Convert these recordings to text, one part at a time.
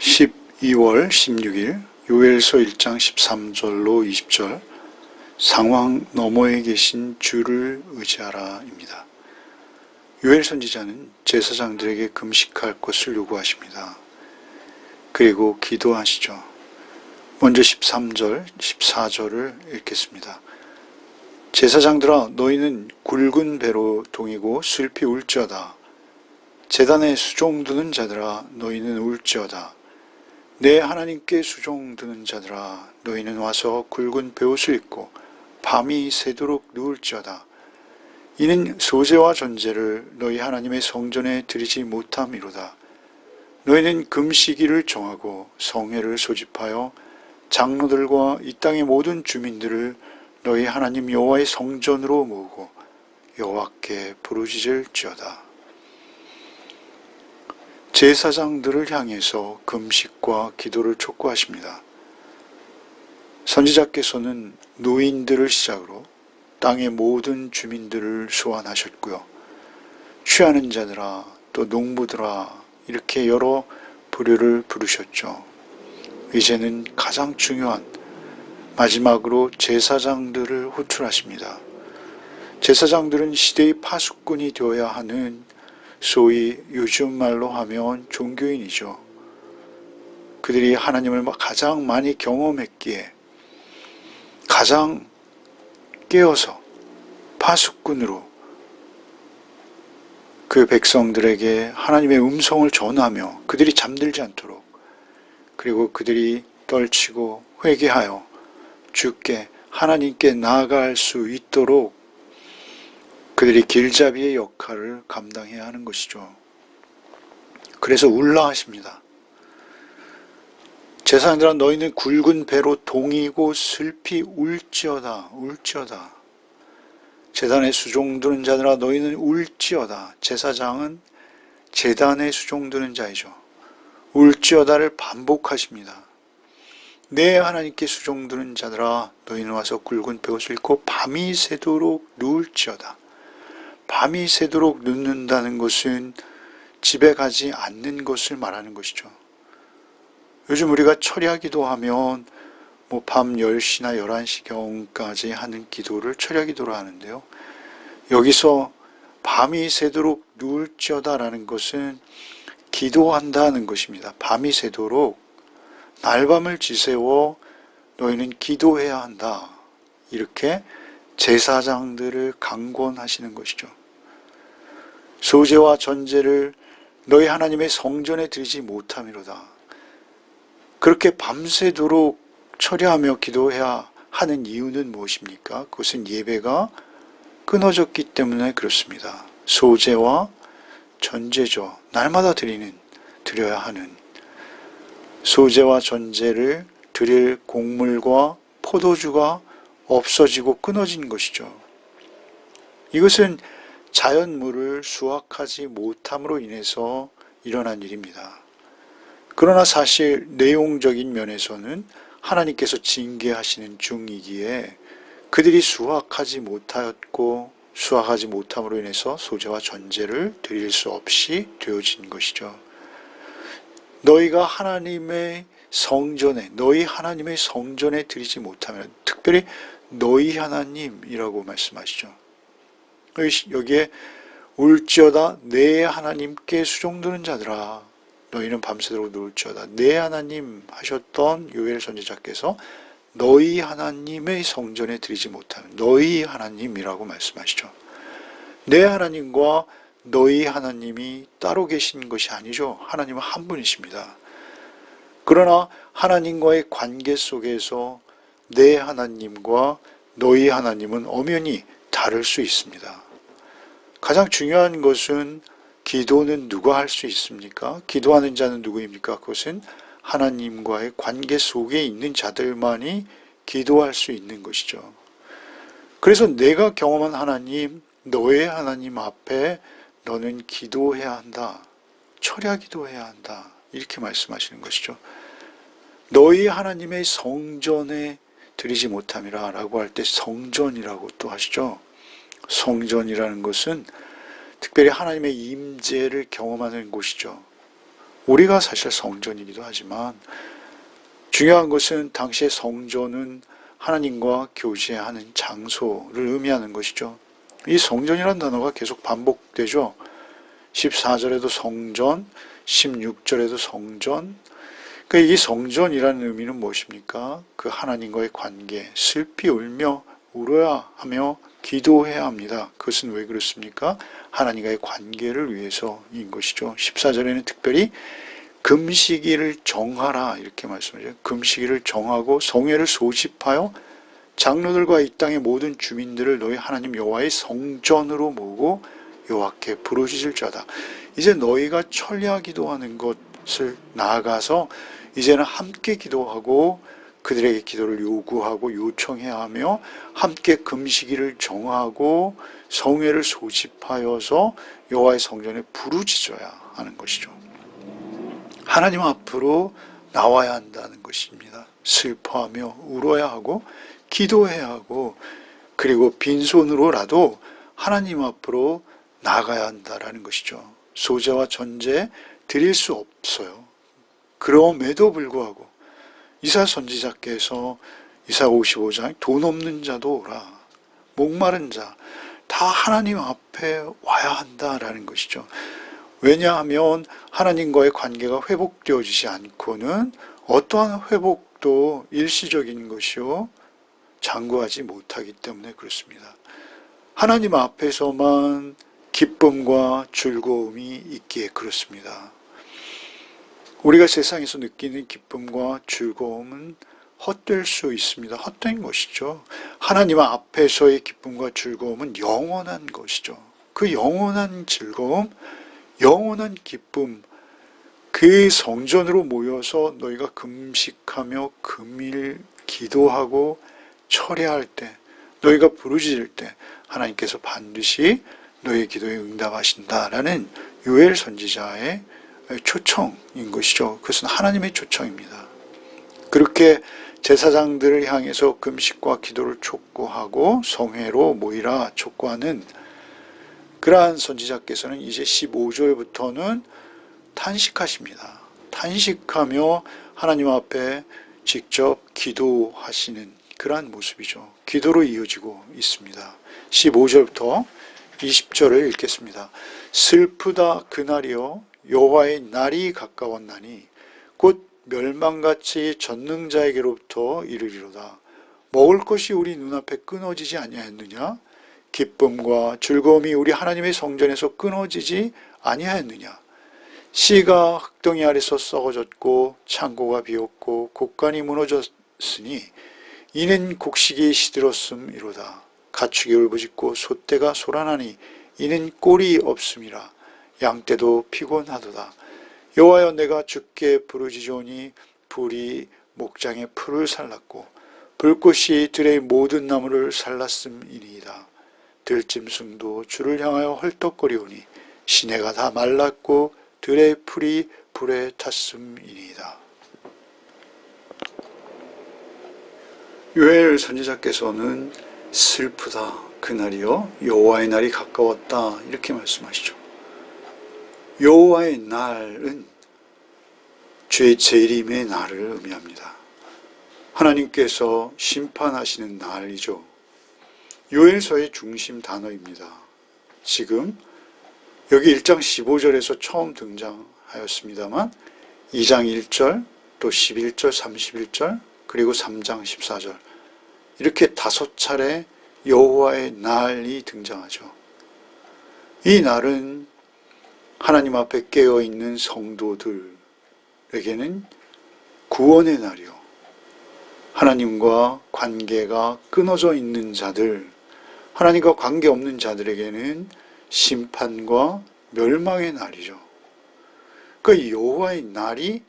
12월 16일 요엘서 1장 13절로 20절 상황 너머에 계신 주를 의지하라입니다. 요엘 선지자는 제사장들에게 금식할 것을 요구하십니다. 그리고 기도하시죠. 먼저 13절, 14절을 읽겠습니다. 제사장들아 너희는 굵은 배로 동이고 슬피 울지어다. 제단에 수종드는 자들아 너희는 울지어다. 내 하나님께 수종드는 자들아 너희는 와서 굵은 베옷을 입고 밤이 새도록 누울지어다. 이는 소제와 전제를 너희 하나님의 성전에 드리지 못함이로다. 너희는 금시기를 정하고 성회를 소집하여 장로들과 이 땅의 모든 주민들을 너희 하나님 여호와의 성전으로 모으고 여호와께 부르짖을지어다. 제사장들을 향해서 금식과 기도를 촉구하십니다. 선지자께서는 노인들을 시작으로 땅의 모든 주민들을 소환하셨고요. 취하는 자들아 또 농부들아 이렇게 여러 부류를 부르셨죠. 이제는 가장 중요한 마지막으로 제사장들을 호출하십니다. 제사장들은 시대의 파수꾼이 되어야 하는 소위 요즘 말로 하면 종교인이죠. 그들이 하나님을 가장 많이 경험했기에 가장 깨어서 파수꾼으로 그 백성들에게 하나님의 음성을 전하며 그들이 잠들지 않도록 그리고 그들이 떨치고 회개하여 주께 하나님께 나아갈 수 있도록 그들이 길잡이의 역할을 감당해야 하는 것이죠. 그래서 울라 하십니다. 제사장들아 너희는 굵은 배로 동이고 슬피 울지어다. 울지어다. 제단에 수종드는 자들아 너희는 울지어다. 제사장은 제단에 수종드는 자이죠. 울지어다를 반복하십니다. 내 하나님께 수종드는 자들아 너희는 와서 굵은 베옷을 입고 밤이 새도록 누울지어다. 밤이 새도록 눕는다는 것은 집에 가지 않는 것을 말하는 것이죠. 요즘 우리가 철야기도 하면 밤 10시나 11시경까지 하는 기도를 철야기도로 하는데요. 여기서 밤이 새도록 누울지어다 라는 것은 기도한다는 것입니다. 밤이 새도록 날밤을 지새워 너희는 기도해야 한다. 이렇게 제사장들을 강권하시는 것이죠. 소제와 전제를 너희 하나님의 성전에 드리지 못함이로다. 그렇게 밤새도록 철야하며 기도해야 하는 이유는 무엇입니까? 그것은 예배가 끊어졌기 때문에 그렇습니다. 소제와 전제죠. 날마다 드려야 하는 소제와 전제를 드릴 곡물과 포도주가 없어지고 끊어진 것이죠. 이것은 자연물을 수확하지 못함으로 인해서 일어난 일입니다. 그러나 사실 내용적인 면에서는 하나님께서 징계하시는 중이기에 그들이 수확하지 못하였고 수확하지 못함으로 인해서 소제와 전제를 드릴 수 없이 되어진 것이죠. 너희가 하나님의 성전에 드리지 못하면 특별히 너희 하나님이라고 말씀하시죠. 여기에 울지어다 내 하나님께 수종드는 자들아 너희는 밤새도록 누울지어다. 내 하나님 하셨던 요엘 선지자께서 너희 하나님의 성전에 드리지 못하면 너희 하나님이라고 말씀하시죠. 내 하나님과 너희 하나님이 따로 계신 것이 아니죠. 하나님은 한 분이십니다. 그러나 하나님과의 관계 속에서 내 하나님과 너희 하나님은 엄연히 다를 수 있습니다. 가장 중요한 것은 기도는 누가 할 수 있습니까? 기도하는 자는 누구입니까? 그것은 하나님과의 관계 속에 있는 자들만이 기도할 수 있는 것이죠. 그래서 내가 경험한 하나님, 너의 하나님 앞에 너는 기도해야 한다. 철야 기도해야 한다. 이렇게 말씀하시는 것이죠. 너희 하나님의 성전에 드리지 못함이라 라고 할 때 성전이라고 또 하시죠. 성전이라는 것은 특별히 하나님의 임재를 경험하는 곳이죠. 우리가 사실 성전이기도 하지만 중요한 것은 당시의 성전은 하나님과 교제하는 장소를 의미하는 것이죠. 이 성전이라는 단어가 계속 반복되죠. 14절에도 성전, 16절에도 성전. 그러니까 이 성전이라는 의미는 무엇입니까? 그 하나님과의 관계, 슬피 울며 울어야 하며 기도해야 합니다. 그것은 왜 그렇습니까? 하나님과의 관계를 위해서인 것이죠. 14절에는 특별히 금식일을 정하라 이렇게 말씀하죠. 금식일을 정하고 성회를 소집하여 장로들과 이 땅의 모든 주민들을 너희 하나님 여호와의 성전으로 모으고 여호와께 부르짖을 자다. 이제 너희가 철야 기도하는 것을 나아가서 이제는 함께 기도하고 그들에게 기도를 요구하고 요청해야 하며 함께 금식일을 정하고 성회를 소집하여서 여호와의 성전에 부르짖어야 하는 것이죠. 하나님 앞으로 나와야 한다는 것입니다. 슬퍼하며 울어야 하고 기도해야 하고 그리고 빈손으로라도 하나님 앞으로 나가야 한다라는 것이죠. 소재와 전제 드릴 수 없어요. 그럼에도 불구하고 이사야 선지자께서 이사야 55장 돈 없는 자도 오라, 목마른 자 다 하나님 앞에 와야 한다라는 것이죠. 왜냐하면 하나님과의 관계가 회복되어지지 않고는 어떠한 회복도 일시적인 것이요 장구하지 못하기 때문에 그렇습니다. 하나님 앞에서만 기쁨과 즐거움이 있기에 그렇습니다. 우리가 세상에서 느끼는 기쁨과 즐거움은 헛될 수 있습니다. 헛된 것이죠. 하나님 앞에서의 기쁨과 즐거움은 영원한 것이죠. 그 영원한 즐거움, 영원한 기쁨, 그 성전으로 모여서 너희가 금식하며 금일 기도하고 철야할 때, 너희가 부르짖을 때 하나님께서 반드시 너희의 기도에 응답하신다라는 요엘 선지자의 초청인 것이죠. 그것은 하나님의 초청입니다. 그렇게 제사장들을 향해서 금식과 기도를 촉구하고 성회로 모이라 촉구하는 그러한 선지자께서는 이제 15절부터는 탄식하십니다. 탄식하며 하나님 앞에 직접 기도하시는 그러한 모습이죠. 기도로 이어지고 있습니다. 15절부터 20절을 읽겠습니다. 슬프다 그날이여 여호와의 날이 가까웠나니 곧 멸망같이 전능자에게로부터 이르리로다. 먹을 것이 우리 눈앞에 끊어지지 아니하였느냐? 기쁨과 즐거움이 우리 하나님의 성전에서 끊어지지 아니하였느냐? 씨가 흙덩이 아래서 썩어졌고 창고가 비었고 곡간이 무너졌으니 이는 곡식이 시들었음이로다. 가축이 울부짖고 소떼가 소란하니 이는 꼴이 없음이라. 양떼도 피곤하도다. 여호와여 내가 주께 부르짖으니 불이 목장의 풀을 살랐고 불꽃이 들의 모든 나무를 살랐음이니이다. 들짐승도 주를 향하여 헐떡거리오니 시내가 다 말랐고 들의 풀이 불에 탔음이니이다. 요엘 선지자께서는 슬프다 그날이요 여호와의 날이 가까웠다 이렇게 말씀하시죠. 여호와의 날은 죄 재림의 날을 의미합니다. 하나님께서 심판하시는 날이죠. 요엘서의 중심 단어입니다. 지금 여기 1장 15절에서 처음 등장하였습니다만 2장 1절 또 11절 31절 그리고 3장 14절 이렇게 5차례 여호와의 날이 등장하죠. 이 날은 하나님 앞에 깨어있는 성도들에게는 구원의 날이요. 하나님과 관계가 끊어져 있는 자들, 하나님과 관계없는 자들에게는 심판과 멸망의 날이죠. 그 여호와의 날이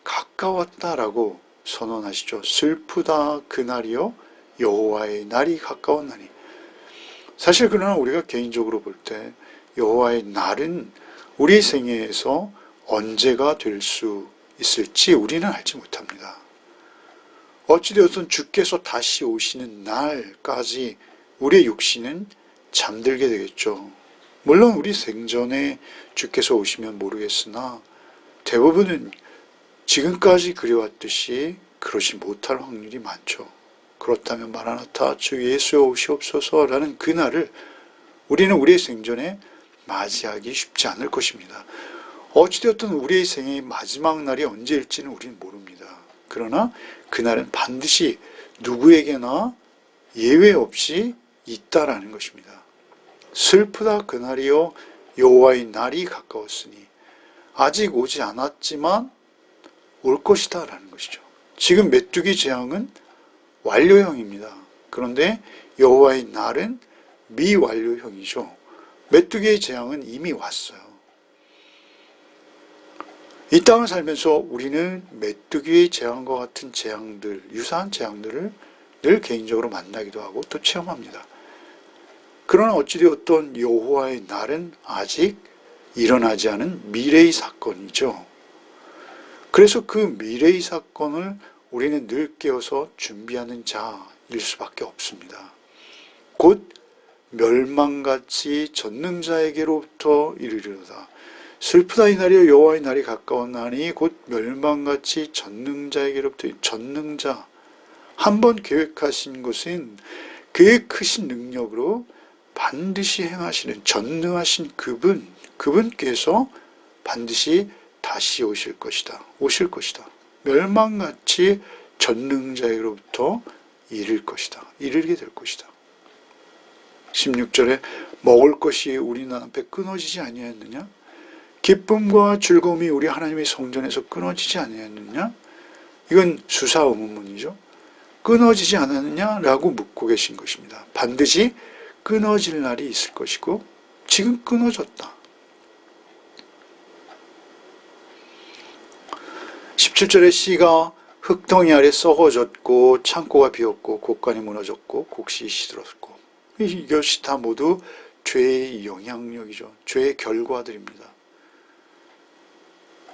가까웠다라고 선언하시죠. 슬프다 그날이요 여호와의 날이 가까웠나니. 사실 그러나 우리가 개인적으로 볼 때 여호와의 날은 우리 생애에서 언제가 될 수 있을지 우리는 알지 못합니다. 어찌되었든 주께서 다시 오시는 날까지 우리의 육신은 잠들게 되겠죠. 물론 우리 생전에 주께서 오시면 모르겠으나 대부분은 지금까지 그래왔듯이 그러지 못할 확률이 많죠. 그렇다면 마라나타 주 예수여 오시옵소서라는 그날을 우리는 우리의 생전에 맞이하기 쉽지 않을 것입니다. 어찌되었든 우리의 생의 마지막 날이 언제일지는 우리는 모릅니다. 그러나 그날은 반드시 누구에게나 예외 없이 있다라는 것입니다. 슬프다 그날이요 여호와의 날이 가까웠으니 아직 오지 않았지만 올 것이다 라는 것이죠. 지금 메뚜기 재앙은 완료형입니다. 그런데 여호와의 날은 미완료형이죠. 메뚜기의 재앙은 이미 왔어요. 이 땅을 살면서 우리는 메뚜기의 재앙과 같은 재앙들, 유사한 재앙들을 늘 개인적으로 만나기도 하고 또 체험합니다. 그러나 어찌되었던 여호와의 날은 아직 일어나지 않은 미래의 사건이죠. 그래서 그 미래의 사건을 우리는 늘 깨어서 준비하는 자일 수밖에 없습니다. 곧 멸망같이 전능자에게로부터 이르리로다. 슬프다 이날이여 여호와의 날이 가까웠나니 곧 멸망같이 전능자에게로부터. 전능자, 한번 계획하신 것은 그의 크신 능력으로 반드시 행하시는 전능하신 그분께서 반드시 다시 오실 것이다. 멸망같이 전능자에게로부터 이르게 될 것이다. 16절에 먹을 것이 우리 눈앞에 끊어지지 아니하였느냐? 기쁨과 즐거움이 우리 하나님의 성전에서 끊어지지 아니하였느냐? 이건 수사 의문문이죠. 끊어지지 않았느냐라고 묻고 계신 것입니다. 반드시 끊어질 날이 있을 것이고 지금 끊어졌다. 17절에 씨가 흙덩이 아래 썩어졌고 창고가 비었고 곡간이 무너졌고 곡식이 시들었고, 이것이 다 모두 죄의 영향력이죠. 죄의 결과들입니다.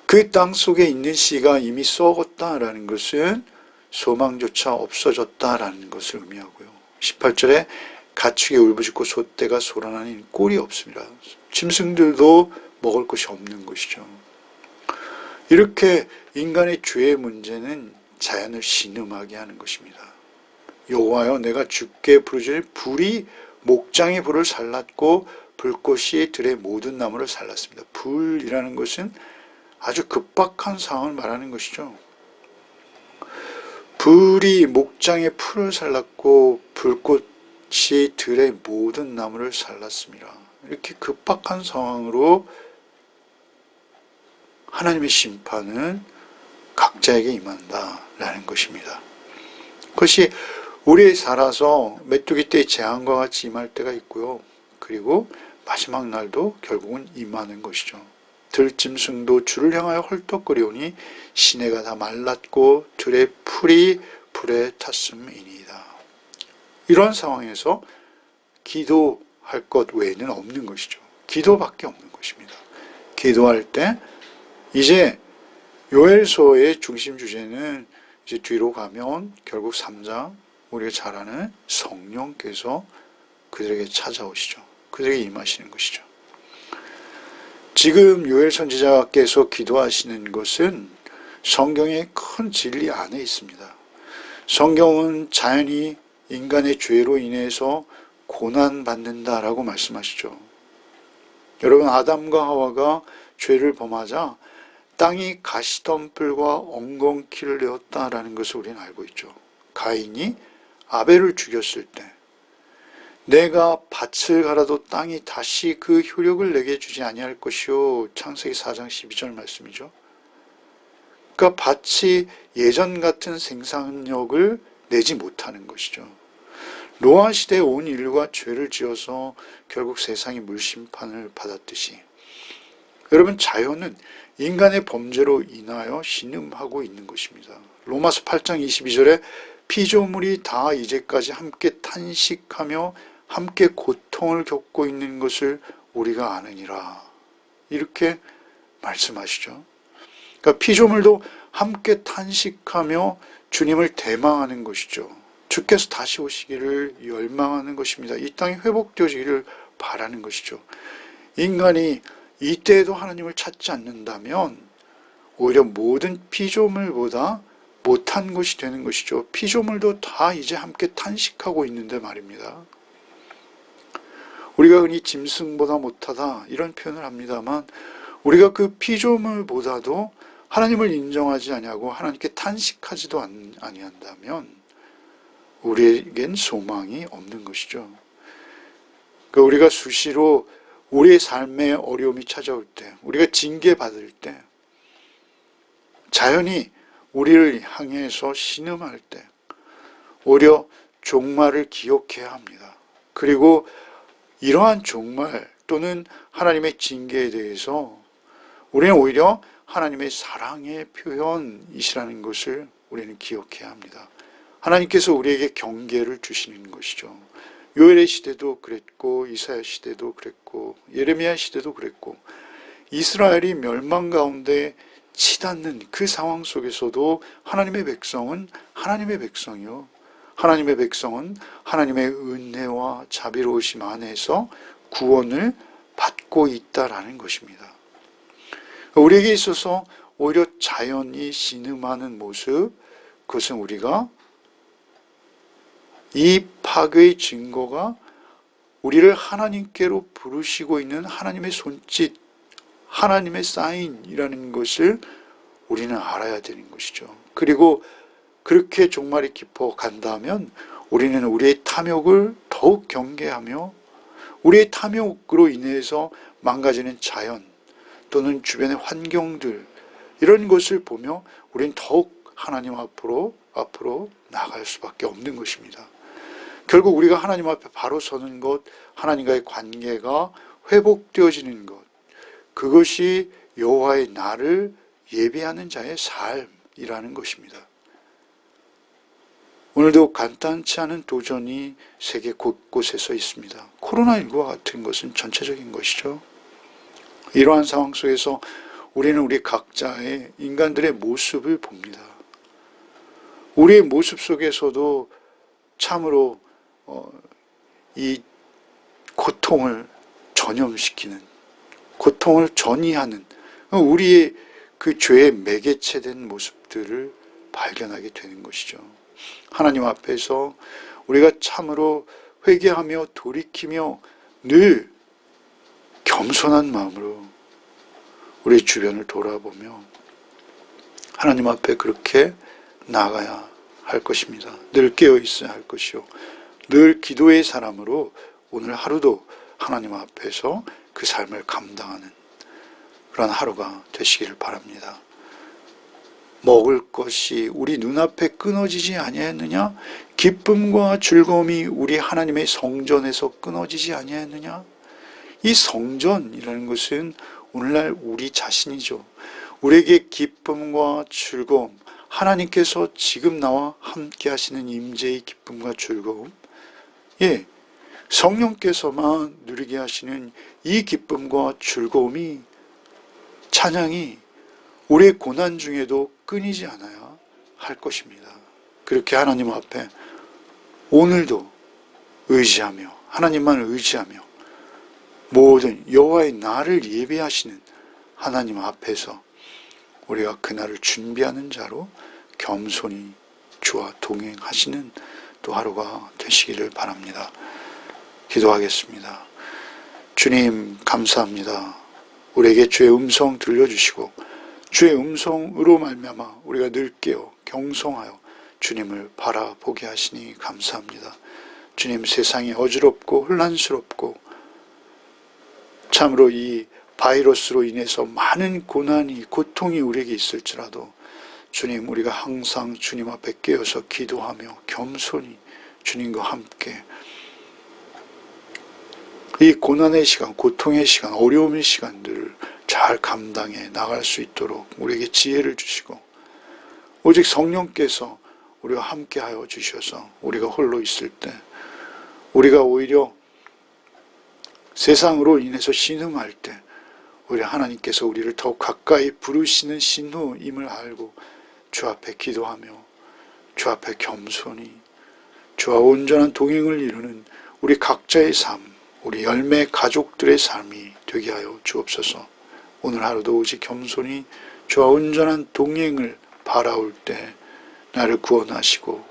그 땅 속에 있는 씨가 이미 썩었다라는 것은 소망조차 없어졌다라는 것을 의미하고요. 18절에 가축이 울부짖고 소떼가 솟아나니 꼴이 없습니다. 짐승들도 먹을 것이 없는 것이죠. 이렇게 인간의 죄의 문제는 자연을 신음하게 하는 것입니다. 여호와여 내가 주께 부르짖을 불이 목장의 불을 살랐고 불꽃이 들의 모든 나무를 살랐습니다. 불이라는 것은 아주 급박한 상황을 말하는 것이죠. 불이 목장의 풀을 살랐고 불꽃이 들의 모든 나무를 살랐습니다. 이렇게 급박한 상황으로 하나님의 심판은 각자에게 임한다라는 것입니다. 그것이 우리에 살아서 메뚜기 때의 재앙과 같이 임할 때가 있고요. 그리고 마지막 날도 결국은 임하는 것이죠. 들짐승도 주를 향하여 헐떡거리오니 시내가 다 말랐고 들의 풀이 불에 탔음이니이다. 이런 상황에서 기도할 것 외에는 없는 것이죠. 기도밖에 없는 것입니다. 기도할 때 이제 요엘서의 중심 주제는 이제 뒤로 가면 결국 3장 우리가 잘 아는 성령께서 그들에게 찾아오시죠. 그들에게 임하시는 것이죠. 지금 요엘 선지자께서 기도하시는 것은 성경의 큰 진리 안에 있습니다. 성경은 자연히 인간의 죄로 인해서 고난받는다라고 말씀하시죠. 여러분, 아담과 하와가 죄를 범하자 땅이 가시덤불과 엉겅퀴를 내었다라는 것을 우리는 알고 있죠. 가인이 아벨을 죽였을 때 내가 밭을 갈아도 땅이 다시 그 효력을 내게 주지 아니할 것이요. 창세기 4장 12절 말씀이죠. 그러니까 밭이 예전 같은 생산력을 내지 못하는 것이죠. 노아 시대에 온 인류가 죄를 지어서 결국 세상이 물심판을 받았듯이 여러분, 자연은 인간의 범죄로 인하여 신음하고 있는 것입니다. 로마서 8장 22절에 피조물이 다 이제까지 함께 탄식하며 함께 고통을 겪고 있는 것을 우리가 아느니라, 이렇게 말씀하시죠. 그러니까 피조물도 함께 탄식하며 주님을 대망하는 것이죠. 주께서 다시 오시기를 열망하는 것입니다. 이 땅이 회복되어지기를 바라는 것이죠. 인간이 이때에도 하나님을 찾지 않는다면 오히려 모든 피조물보다 못한 것이 되는 것이죠. 피조물도 다 이제 함께 탄식하고 있는데 말입니다. 우리가 흔히 짐승보다 못하다 이런 표현을 합니다만 우리가 그 피조물보다도 하나님을 인정하지 아니하고 하나님께 탄식하지도 아니한다면 우리에겐 소망이 없는 것이죠. 우리가 수시로 우리의 삶에 어려움이 찾아올 때, 우리가 징계받을 때, 자연이 우리를 향해서 신음할 때 오히려 종말을 기억해야 합니다. 그리고 이러한 종말 또는 하나님의 징계에 대해서 우리는 오히려 하나님의 사랑의 표현이시라는 것을 우리는 기억해야 합니다. 하나님께서 우리에게 경계를 주시는 것이죠. 요엘의 시대도 그랬고 이사야 시대도 그랬고 예레미야 시대도 그랬고 이스라엘이 멸망 가운데 치닫는 그 상황 속에서도 하나님의 백성은 하나님의 백성이요. 하나님의 백성은 하나님의 은혜와 자비로우심 안에서 구원을 받고 있다라는 것입니다. 우리에게 있어서 오히려 자연이 신음하는 모습, 그것은 우리가 이 파괴의 증거가 우리를 하나님께로 부르시고 있는 하나님의 손짓, 하나님의 사인이라는 것을 우리는 알아야 되는 것이죠. 그리고 그렇게 종말이 깊어 간다면 우리는 우리의 탐욕을 더욱 경계하며 우리의 탐욕으로 인해서 망가지는 자연 또는 주변의 환경들 이런 것을 보며 우리는 더욱 하나님 앞으로 나아갈 수밖에 없는 것입니다. 결국 우리가 하나님 앞에 바로 서는 것, 하나님과의 관계가 회복되어지는 것, 그것이 여호와의 날을 예비하는 자의 삶이라는 것입니다. 오늘도 간단치 않은 도전이 세계 곳곳에서 있습니다. 코로나19와 같은 것은 전체적인 것이죠. 이러한 상황 속에서 우리는 우리 각자의 인간들의 모습을 봅니다. 우리의 모습 속에서도 참으로 이 고통을 전염시키는, 고통을 전이하는 우리의 그 죄의 매개체된 모습들을 발견하게 되는 것이죠. 하나님 앞에서 우리가 참으로 회개하며 돌이키며 늘 겸손한 마음으로 우리 주변을 돌아보며 하나님 앞에 그렇게 나아가야 할 것입니다. 늘 깨어 있어야 할 것이요. 늘 기도의 사람으로 오늘 하루도 하나님 앞에서 그 삶을 감당하는 그런 하루가 되시기를 바랍니다. 먹을 것이 우리 눈앞에 끊어지지 아니하였느냐? 기쁨과 즐거움이 우리 하나님의 성전에서 끊어지지 아니하였느냐? 이 성전이라는 것은 오늘날 우리 자신이죠. 우리에게 기쁨과 즐거움, 하나님께서 지금 나와 함께 하시는 임재의 기쁨과 즐거움, 성령께서만 누리게 하시는 이 기쁨과 즐거움이, 찬양이 우리의 고난 중에도 끊이지 않아야 할 것입니다. 그렇게 하나님 앞에 오늘도 의지하며 하나님만 의지하며 모든 여호와의 날을 예배하시는 하나님 앞에서 우리가 그날을 준비하는 자로 겸손히 주와 동행하시는 또 하루가 되시기를 바랍니다. 기도하겠습니다. 주님 감사합니다. 우리에게 주의 음성 들려주시고 주의 음성으로 말미암아 우리가 늘 깨어 경성하여 주님을 바라보게 하시니 감사합니다. 주님, 세상이 어지럽고 혼란스럽고 참으로 이 바이러스로 인해서 많은 고난이 고통이 우리에게 있을지라도 주님, 우리가 항상 주님 앞에 깨어서 기도하며 겸손히 주님과 함께 이 고난의 시간, 고통의 시간, 어려움의 시간들을 잘 감당해 나갈 수 있도록 우리에게 지혜를 주시고 오직 성령께서 우리와 함께하여 주셔서 우리가 홀로 있을 때 우리가 오히려 세상으로 인해서 신음할 때 오히려 하나님께서 우리를 더욱 가까이 부르시는 신호임을 알고 주 앞에 기도하며 주 앞에 겸손히 주와 온전한 동행을 이루는 우리 각자의 삶, 우리 열매 가족들의 삶이 되게 하여 주옵소서. 오늘 하루도 오직 겸손히 저와 온전한 동행을 바라올 때 나를 구원하시고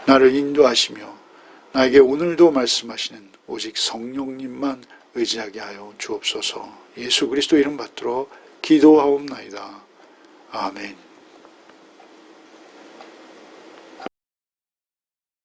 나를 인도하시며 나에게 오늘도 말씀하시는 오직 성령님만 의지하게 하여 주옵소서. 예수 그리스도 이름 받들어 기도하옵나이다. 아멘.